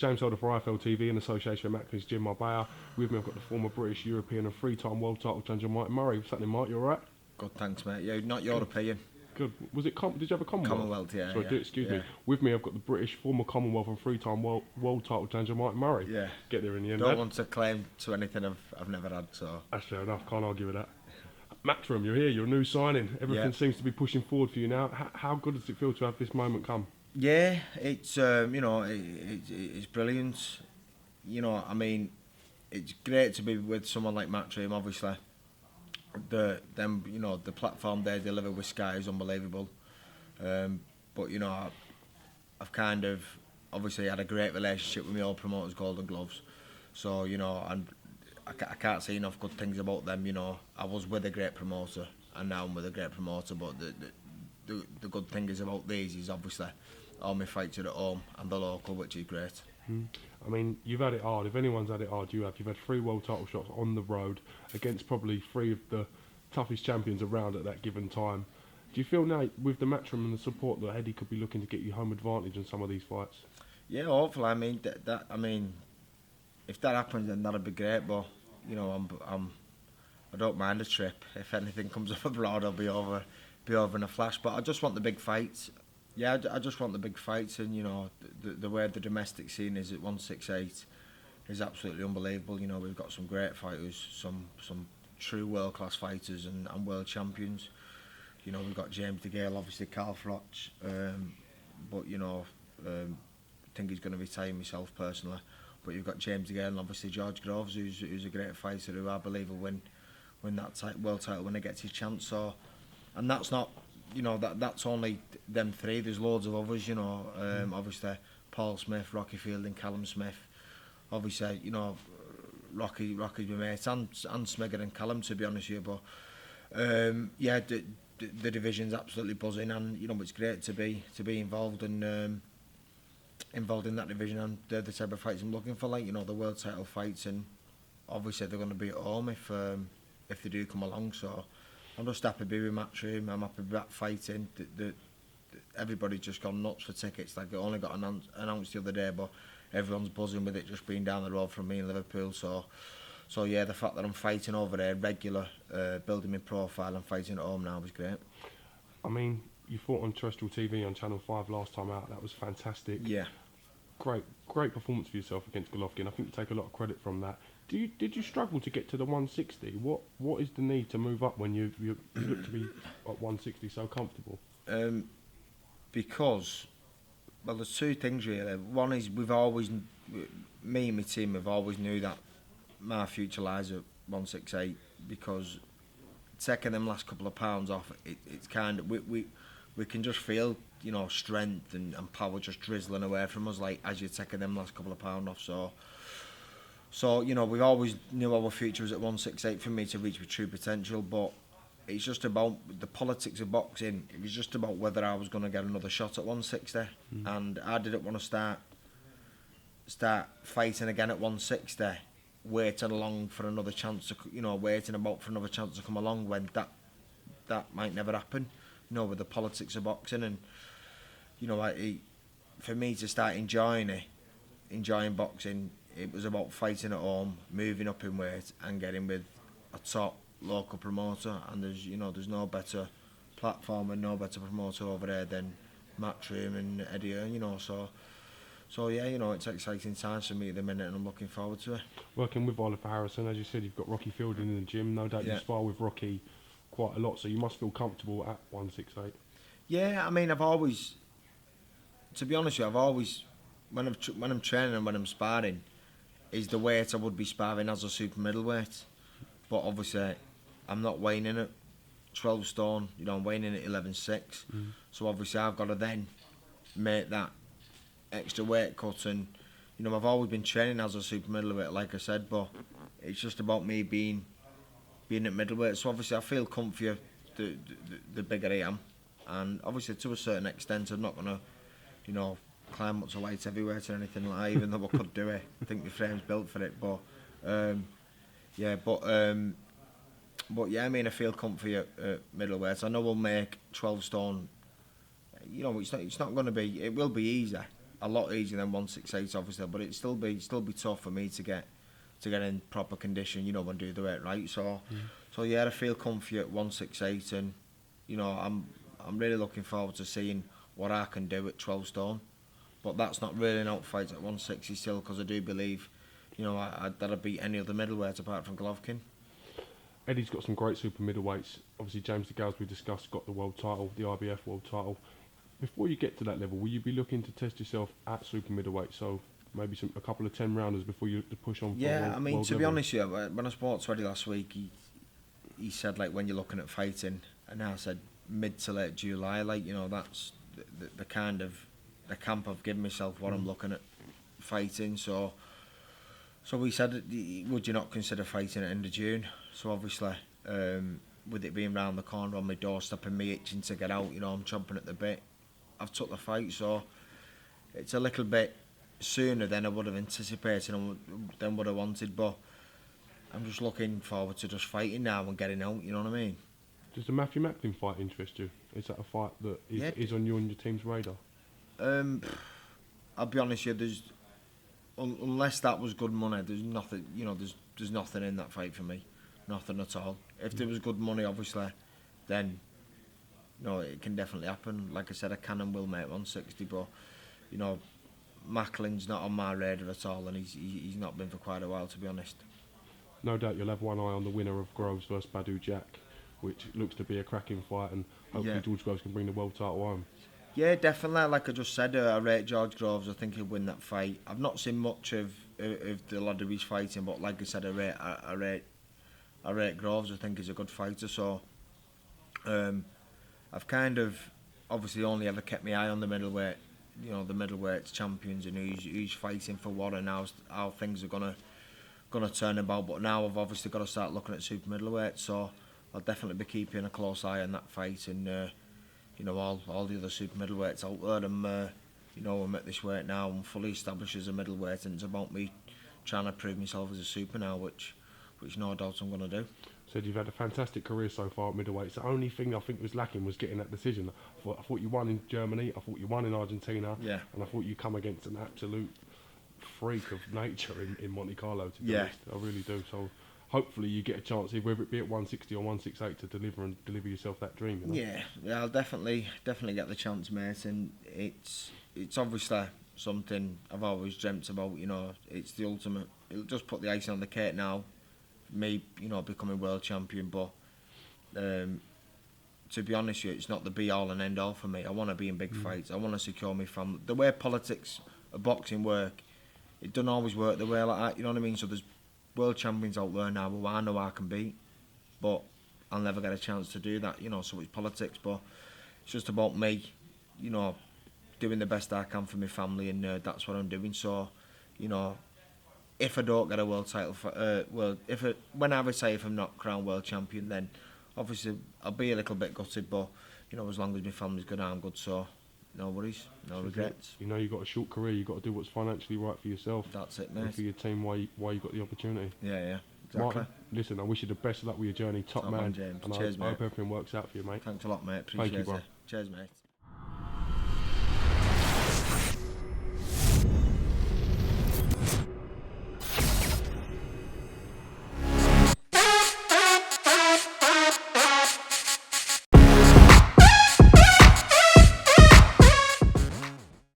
James Holder for IFL TV in association with Macklin's Jim Marbella. With me, I've got the former British, European, and three-time world title challenger Mike Murray. What's happening, Mike? You all right? Good, thanks, mate. Yeah, not European. Good. Was it? Did you have a Commonwealth? Commonwealth, yeah. Sorry, yeah, excuse yeah. me. With me, I've got the British, former Commonwealth, and three-time world title challenger Mike Murray. Yeah. Get there in the end. Don't want to claim to anything I've never had, so. That's fair enough. Can't argue with that. Matchroom, you're here. You're a new signing. Everything seems to be pushing forward for you now. How good does it feel to have this moment come? Yeah, it's it's brilliant. I mean, it's great to be with someone like Matchroom. Obviously, the platform they deliver with Sky is unbelievable. But I've kind of obviously had a great relationship with my old promoters, Golden Gloves. So and I can't say enough good things about them. I was with a great promoter, and now I'm with a great promoter. But the good thing is about these is obviously all my fights are at home and the local, which is great. I mean, you've had it hard. If anyone's had it hard, you have. You've had 3 world title shots on the road against probably 3 of the toughest champions around at that given time. Do you feel now, with the Matchroom and the support, that Eddie could be looking to get you home advantage in some of these fights? Yeah, hopefully. I mean, if that happens, then that'd be great. But I don't mind a trip. If anything comes up abroad, I'll be over in a flash. But I just want the big fights. Yeah, I just want the big fights, and the way the domestic scene is at 168 is absolutely unbelievable. We've got some great fighters, some true world class fighters and world champions. We've got James DeGALE, obviously Carl Froch, but I think he's going to retire myself personally. But you've got James DeGALE and obviously George Groves, who's a great fighter who I believe will win that world title when he gets his chance. So, and that's not. That's only them 3. There's loads of others, obviously Paul Smith, Rocky Fielding, Callum Smith. Obviously, Rocky's my mate, and Smigger and Callum, to be honest with you. But the division's absolutely buzzing, and it's great to be involved and involved in that division, and they're the type of fights I'm looking for, the world title fights, and obviously they're going to be at home if they do come along. So I'm just happy to be with Matchroom. I'm happy to be back fighting. Everybody's just gone nuts for tickets. Like, it only got announced the other day, but everyone's buzzing with it just being down the road from me in Liverpool. So yeah, the fact that I'm fighting over there, regular, building my profile and fighting at home now is great. I mean, you fought on terrestrial TV on Channel 5 last time out. That was fantastic. Yeah. Great performance for yourself against Golovkin. I think you take a lot of credit from that. Did you struggle to get to the 160? What is the need to move up when you look to be at 160 so comfortable? Because, well, there's 2 things really. One is me and my team have always knew that my future lies at 168, because taking them last couple of pounds off, it's kind of we can just feel strength and power just drizzling away from us, like, as you're taking them last couple of pounds off. So we've always knew our future was at 168 for me to reach my true potential, but it's just about the politics of boxing. It was just about whether I was going to get another shot at 160, and I didn't want to start fighting again at 160, waiting along for another chance to, waiting about for another chance to come along when that might never happen. With the politics of boxing, and for me to start enjoying boxing, it was about fighting at home, moving up in weight, and getting with a top local promoter. And there's no better platform and no better promoter over there than Matchroom and Eddie. So yeah, it's exciting times for me at the minute, and I'm looking forward to it. Working with Oliver Harrison, as you said, you've got Rocky Fielding in the gym. No doubt you spar with Rocky quite a lot, so you must feel comfortable at 168. Yeah, I mean, to be honest with you, when I'm training and when I'm sparring, is the weight I would be sparring as a super middleweight. But obviously, I'm not weighing in at 12 stone. I'm weighing in at 11.6. So obviously, I've got to then make that extra weight cut. And I've always been training as a super middleweight, like I said. But it's just about me being at middleweight. So obviously, I feel comfier the bigger I am. And obviously, to a certain extent, I'm not going to, climb up to light heavyweight or anything like that, even though I could do it. I think my frame's built for it. But yeah, I mean, I feel comfy at middleweight. I know we'll make 12 stone. It's not going to be. It will be easy. a lot easier than 168 obviously, but it'd still be tough for me to get in proper condition, you know, and do the weight right. So yeah, I feel comfy at 168, and you know, I'm really looking forward to seeing what I can do at 12 stone. But that's not really an outfight at 160 still, because I do believe, you know, that I'd beat any other middleweight apart from Golovkin. Eddie's got some great super middleweights. Obviously, James DeGALE, we discussed, got the world title, the IBF world title. Before you get to that level, will you be looking to test yourself at super middleweight? So maybe a couple of 10 rounders before you push on. Yeah, world, I mean, world to level? be honest, yeah, when I spoke to Eddie last week, he said like when you're looking at fighting, and I said mid to late July, like, you know, that's the kind of the camp I've given myself what I'm looking at fighting. So we said, would you not consider fighting at end of June? So obviously, with it being round the corner on my doorstep and me itching to get out, you know, I'm chomping at the bit. I've took the fight, so it's a little bit sooner than I would have anticipated and than what I wanted, but I'm just looking forward to just fighting now and getting out, you know what I mean? Does the Matthew Macklin fight interest you? Is that a fight that is on you and your team's radar? I'll be honest with you, there's unless that was good money, there's nothing, you know, there's nothing in that fight for me, nothing at all. If there was good money, obviously, then no, it can definitely happen. Like I said, I can and will make 160, but you know, Macklin's not on my radar at all, and he's not been for quite a while, to be honest. No doubt you'll have one eye on the winner of Groves versus BADOU Jack, which looks to be a cracking fight, and hopefully George Groves can bring the world title home. Yeah, definitely. Like I just said, I rate George Groves. I think he'll win that fight. I've not seen much of the lad who he's fighting, but like I said, I rate Groves. I think he's a good fighter. So I've kind of obviously only ever kept my eye on the middleweight, you know, the middleweight champions and who's fighting for what and how things are gonna turn about. But now I've obviously got to start looking at super middleweight. So I'll definitely be keeping a close eye on that fight, and you know, all the other super middleweights out there. You know, I'm at this weight now. I'm fully established as a middleweight, and it's about me trying to prove myself as a super now, which no doubt I'm going to do. Said you've had a fantastic career so far at middleweight. The only thing I think was lacking was getting that decision. I thought you won in Germany, I thought you won in Argentina, yeah, and I thought you come against an absolute freak of nature in Monte Carlo, to be honest. I really do. So hopefully you get a chance, whether it be at 160 or 168, to deliver yourself that dream. You know? Yeah, I'll definitely get the chance, mate. And it's obviously something I've always dreamt about. You know, it's the ultimate. It'll just put the icing on the cake now. Me, you know, becoming world champion. But to be honest with you, it's not the be all and end all for me. I want to be in big fights. I want to secure my family. The way politics of boxing work, it doesn't always work the way like that. You know what I mean? So there's world champions out there now who I know I can beat, but I'll never get a chance to do that, you know, so it's politics, but it's just about me, you know, doing the best I can for my family, and that's what I'm doing. So, you know, if I don't get a world title, when I retire, if I'm not crowned world champion, then obviously I'll be a little bit gutted, but, you know, as long as my family's good, I'm good, so no worries, no regrets. You know, you've got a short career, you've got to do what's financially right for yourself. That's it, mate. And for your team, why you got the opportunity. Yeah, exactly. Martin, listen, I wish you the best of luck with your journey, top man. James. And Cheers, I mate. hope everything works out for you, mate. Thanks a lot, mate. Appreciate Thank you, bro. it. Cheers, mate.